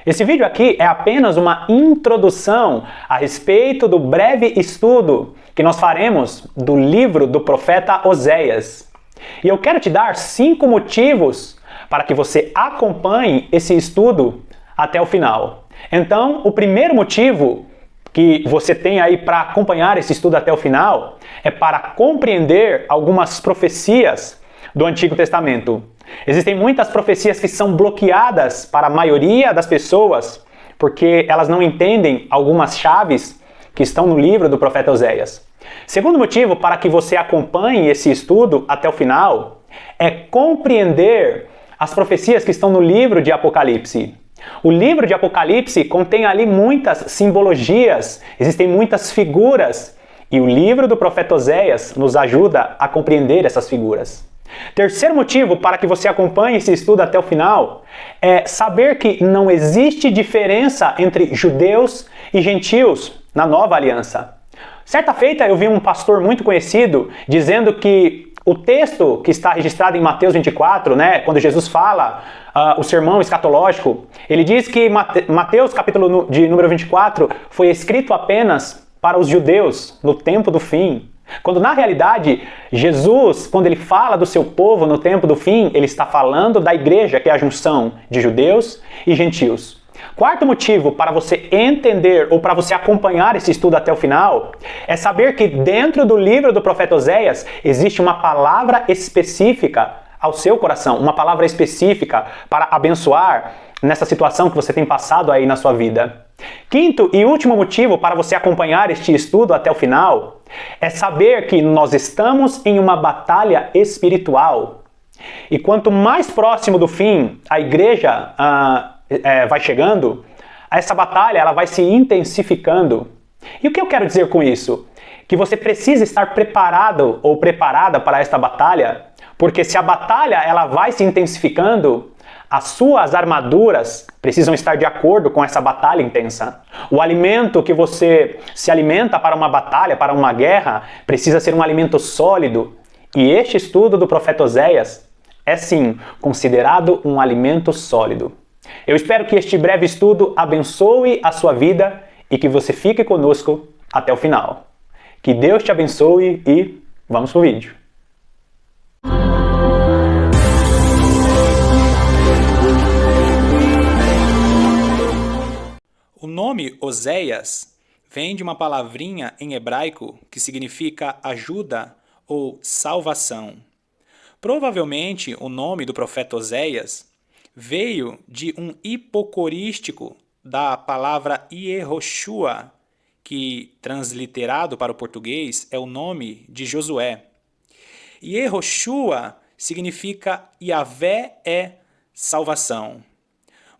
Esse vídeo aqui é apenas uma introdução a respeito do breve estudo que nós faremos do livro do profeta Oséias. E eu quero te dar 5 motivos para que você acompanhe esse estudo até o final. Então, o primeiro motivo que você tem aí para acompanhar esse estudo até o final é para compreender algumas profecias do Antigo Testamento. Existem muitas profecias que são bloqueadas para a maioria das pessoas porque elas não entendem algumas chaves que estão no livro do profeta Oséias. Segundo motivo para que você acompanhe esse estudo até o final é compreender as profecias que estão no livro de Apocalipse. O livro de Apocalipse contém ali muitas simbologias, existem muitas figuras, e o livro do profeta Oséias nos ajuda a compreender essas figuras. Terceiro motivo para que você acompanhe esse estudo até o final é saber que não existe diferença entre judeus e gentios na nova aliança. Certa feita eu vi um pastor muito conhecido dizendo que o texto que está registrado em Mateus 24, quando Jesus fala o sermão escatológico, ele diz que Mateus capítulo de número 24 foi escrito apenas para os judeus no tempo do fim. Quando na realidade, Jesus, quando ele fala do seu povo no tempo do fim, ele está falando da igreja, que é a junção de judeus e gentios. Quarto motivo para você entender ou para você acompanhar esse estudo até o final é saber que dentro do livro do profeta Oséias existe uma palavra específica ao seu coração, uma palavra específica para abençoar nessa situação que você tem passado aí na sua vida. Quinto e último motivo para você acompanhar este estudo até o final é saber que nós estamos em uma batalha espiritual. E quanto mais próximo do fim a igreja vai chegando, essa batalha ela vai se intensificando. E o que eu quero dizer com isso? Que você precisa estar preparado ou preparada para esta batalha, porque se a batalha ela vai se intensificando, as suas armaduras precisam estar de acordo com essa batalha intensa. O alimento que você se alimenta para uma batalha, para uma guerra, precisa ser um alimento sólido. E este estudo do profeta Oséias é sim considerado um alimento sólido. Eu espero que este breve estudo abençoe a sua vida e que você fique conosco até o final. Que Deus te abençoe e vamos pro vídeo. O nome Oséias vem de uma palavrinha em hebraico que significa ajuda ou salvação. Provavelmente o nome do profeta Oséias veio de um hipocorístico da palavra Yehoshua, que transliterado para o português é o nome de Josué. Yehoshua significa Yahvé é salvação.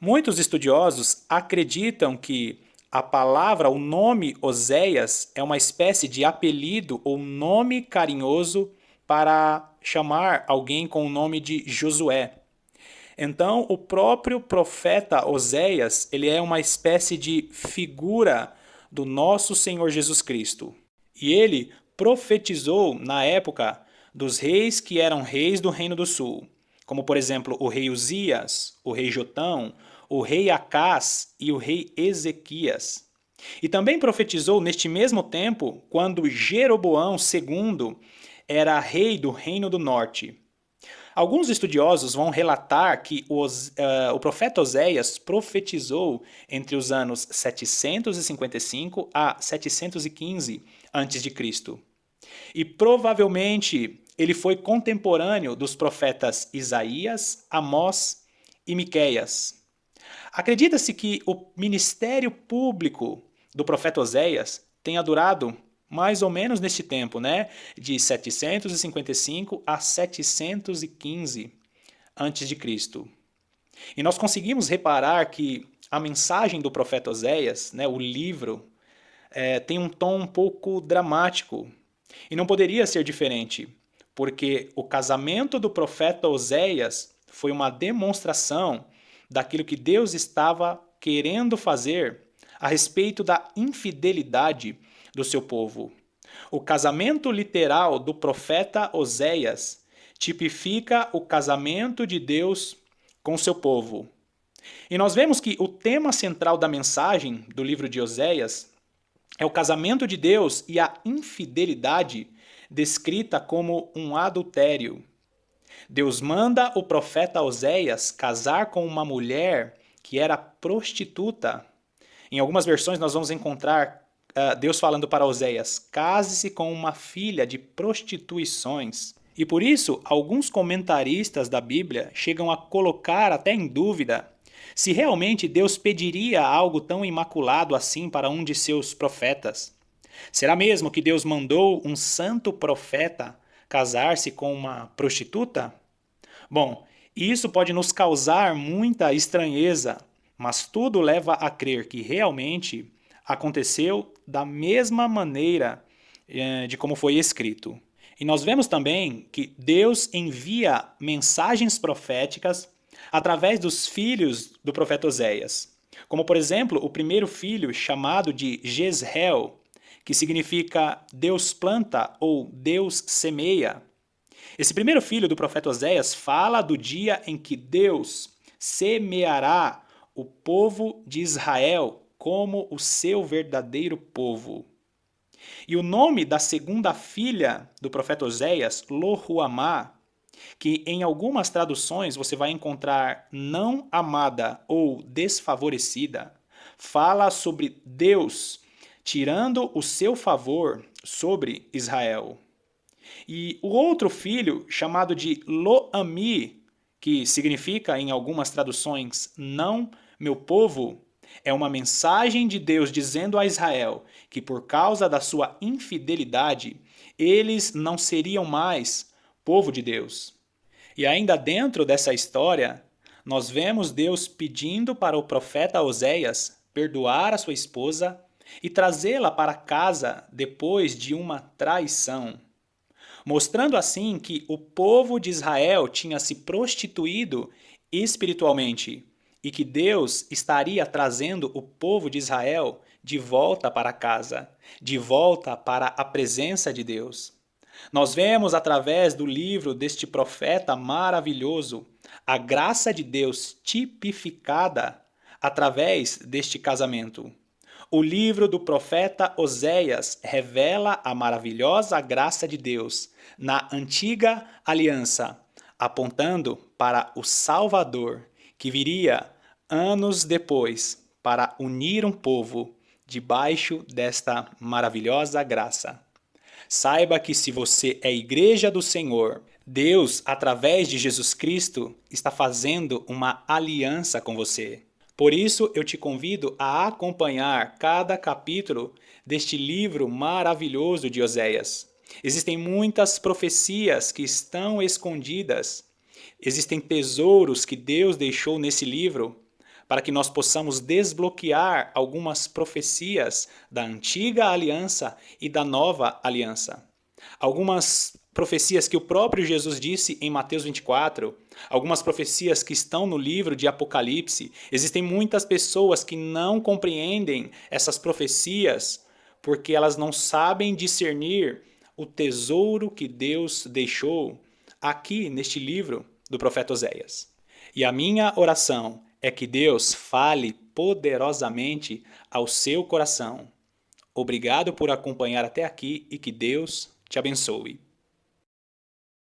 Muitos estudiosos acreditam que a palavra, o nome Oséias, é uma espécie de apelido ou nome carinhoso para chamar alguém com o nome de Josué. Então, o próprio profeta Oséias, ele é uma espécie de figura do nosso Senhor Jesus Cristo. E ele profetizou na época dos reis que eram reis do Reino do Sul, como por exemplo o rei Uzias, o rei Jotão, o rei Acás e o rei Ezequias. E também profetizou neste mesmo tempo quando Jeroboão II era rei do Reino do Norte. Alguns estudiosos vão relatar que o profeta Oséias profetizou entre os anos 755 a 715 a.C. E provavelmente ele foi contemporâneo dos profetas Isaías, Amós e Miqueias. Acredita-se que o ministério público do profeta Oséias tenha durado mais ou menos neste tempo, de 755 a 715 a.C. E nós conseguimos reparar que a mensagem do profeta Oséias, o livro, tem um tom um pouco dramático. E não poderia ser diferente, porque o casamento do profeta Oséias foi uma demonstração daquilo que Deus estava querendo fazer a respeito da infidelidade do seu povo. O casamento literal do profeta Oséias tipifica o casamento de Deus com seu povo. E nós vemos que o tema central da mensagem do livro de Oséias é o casamento de Deus e a infidelidade descrita como um adultério. Deus manda o profeta Oséias casar com uma mulher que era prostituta. Em algumas versões nós vamos encontrar Deus falando para Oséias: case-se com uma filha de prostituições. E por isso, alguns comentaristas da Bíblia chegam a colocar até em dúvida se realmente Deus pediria algo tão imaculado assim para um de seus profetas. Será mesmo que Deus mandou um santo profeta casar-se com uma prostituta? Bom, isso pode nos causar muita estranheza, mas tudo leva a crer que realmente aconteceu da mesma maneira de como foi escrito. E nós vemos também que Deus envia mensagens proféticas através dos filhos do profeta Oséias. Como, por exemplo, o primeiro filho chamado de Jezreel, que significa Deus planta ou Deus semeia. Esse primeiro filho do profeta Oséias fala do dia em que Deus semeará o povo de Israel como o seu verdadeiro povo. E o nome da segunda filha do profeta Oséias, Lo-Ruhamá, que em algumas traduções você vai encontrar não amada ou desfavorecida, fala sobre Deus tirando o seu favor sobre Israel. E o outro filho, chamado de Lo-Ami, que significa em algumas traduções não meu povo, é uma mensagem de Deus dizendo a Israel que por causa da sua infidelidade, eles não seriam mais povo de Deus. E ainda dentro dessa história, nós vemos Deus pedindo para o profeta Oséias perdoar a sua esposa e trazê-la para casa depois de uma traição, mostrando assim que o povo de Israel tinha se prostituído espiritualmente e que Deus estaria trazendo o povo de Israel de volta para casa, de volta para a presença de Deus. Nós vemos através do livro deste profeta maravilhoso a graça de Deus tipificada através deste casamento. O livro do profeta Oséias revela a maravilhosa graça de Deus na antiga aliança, apontando para o Salvador que viria anos depois para unir um povo debaixo desta maravilhosa graça. Saiba que se você é igreja do Senhor, Deus, através de Jesus Cristo, está fazendo uma aliança com você. Por isso, eu te convido a acompanhar cada capítulo deste livro maravilhoso de Oséias. Existem muitas profecias que estão escondidas. Existem tesouros que Deus deixou nesse livro para que nós possamos desbloquear algumas profecias da antiga aliança e da nova aliança. Algumas profecias que o próprio Jesus disse em Mateus 24, algumas profecias que estão no livro de Apocalipse. Existem muitas pessoas que não compreendem essas profecias porque elas não sabem discernir o tesouro que Deus deixou aqui neste livro do profeta Oséias. E a minha oração é que Deus fale poderosamente ao seu coração. Obrigado por acompanhar até aqui e que Deus te abençoe.